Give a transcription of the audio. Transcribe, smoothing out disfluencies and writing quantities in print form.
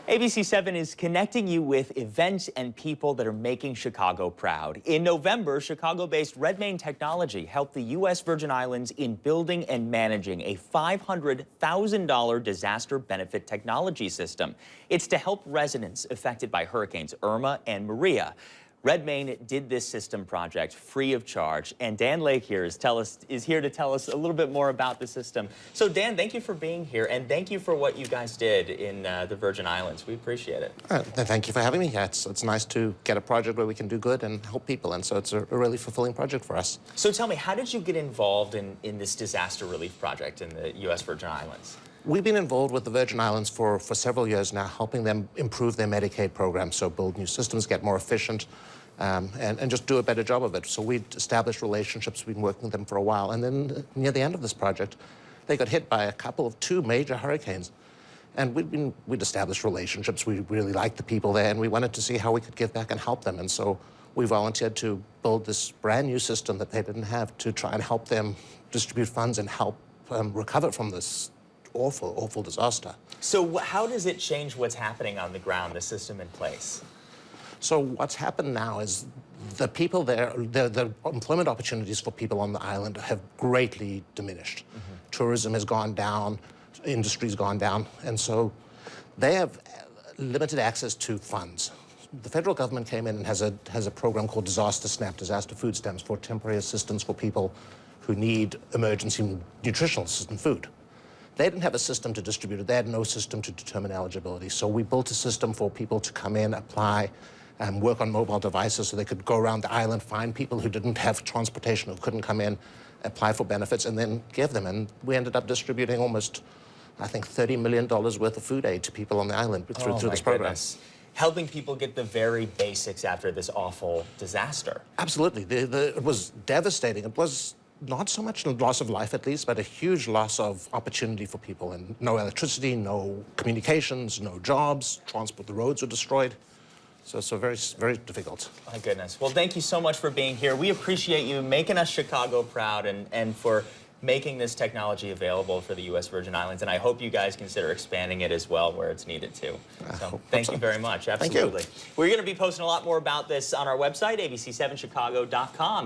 ABC7 is connecting you with events and people that are making Chicago proud. In November, Chicago-based RedMane Technology helped the U.S. Virgin Islands in building and managing a $500,000 disaster benefit technology system. It's to help residents affected by Hurricanes Irma and Maria. RedMane did this system project free of charge, and Dan Lake here is here to tell us a little bit more about the system. So Dan, thank you for being here, and thank you for what you guys did in the Virgin Islands. We appreciate it. Thank you for having me here. It's nice to get a project where we can do good and help people, and so it's a really fulfilling project for us. So tell me, how did you get involved in this disaster relief project in the U.S. Virgin Islands? We've been involved with the Virgin Islands for several years now, helping them improve their Medicaid program, so build new systems, get more efficient, and just do a better job of it. So we'd established relationships, we've been working with them for a while, and then near the end of this project, they got hit by two major hurricanes. And we'd established relationships, we really liked the people there, and we wanted to see how we could give back and help them. And so we volunteered to build this brand new system that they didn't have to try and help them distribute funds and help recover from this awful, awful disaster. So how does it change what's happening on the ground, the system in place? So what's happened now is the people there, the employment opportunities for people on the island have greatly diminished. Tourism has gone down, industry's gone down, and so they have limited access to funds. The federal government came in and has a program called Disaster SNAP, Disaster Food Stamps, for temporary assistance for people who need emergency nutritional assistance food. They didn't have a system to distribute it. They had no system to determine eligibility. So we built a system for people to come in, apply, and work on mobile devices so they could go around the island, find people who didn't have transportation, who couldn't come in, apply for benefits, and then give them. And we ended up distributing almost, I think, $30 million worth of food aid to people on the island through this program. Goodness. Helping people get the very basics after this awful disaster. Absolutely. It was devastating. It was not so much a loss of life, at least, but a huge loss of opportunity for people. And no electricity, no communications, no jobs, transport, the roads were destroyed. So very, very difficult. My goodness. Well, thank you so much for being here. We appreciate you making us Chicago proud and for making this technology available for the U.S. Virgin Islands. And I hope you guys consider expanding it as well where it's needed to. So thank you very much. Absolutely. Thank you. We're going to be posting a lot more about this on our website, abc7chicago.com.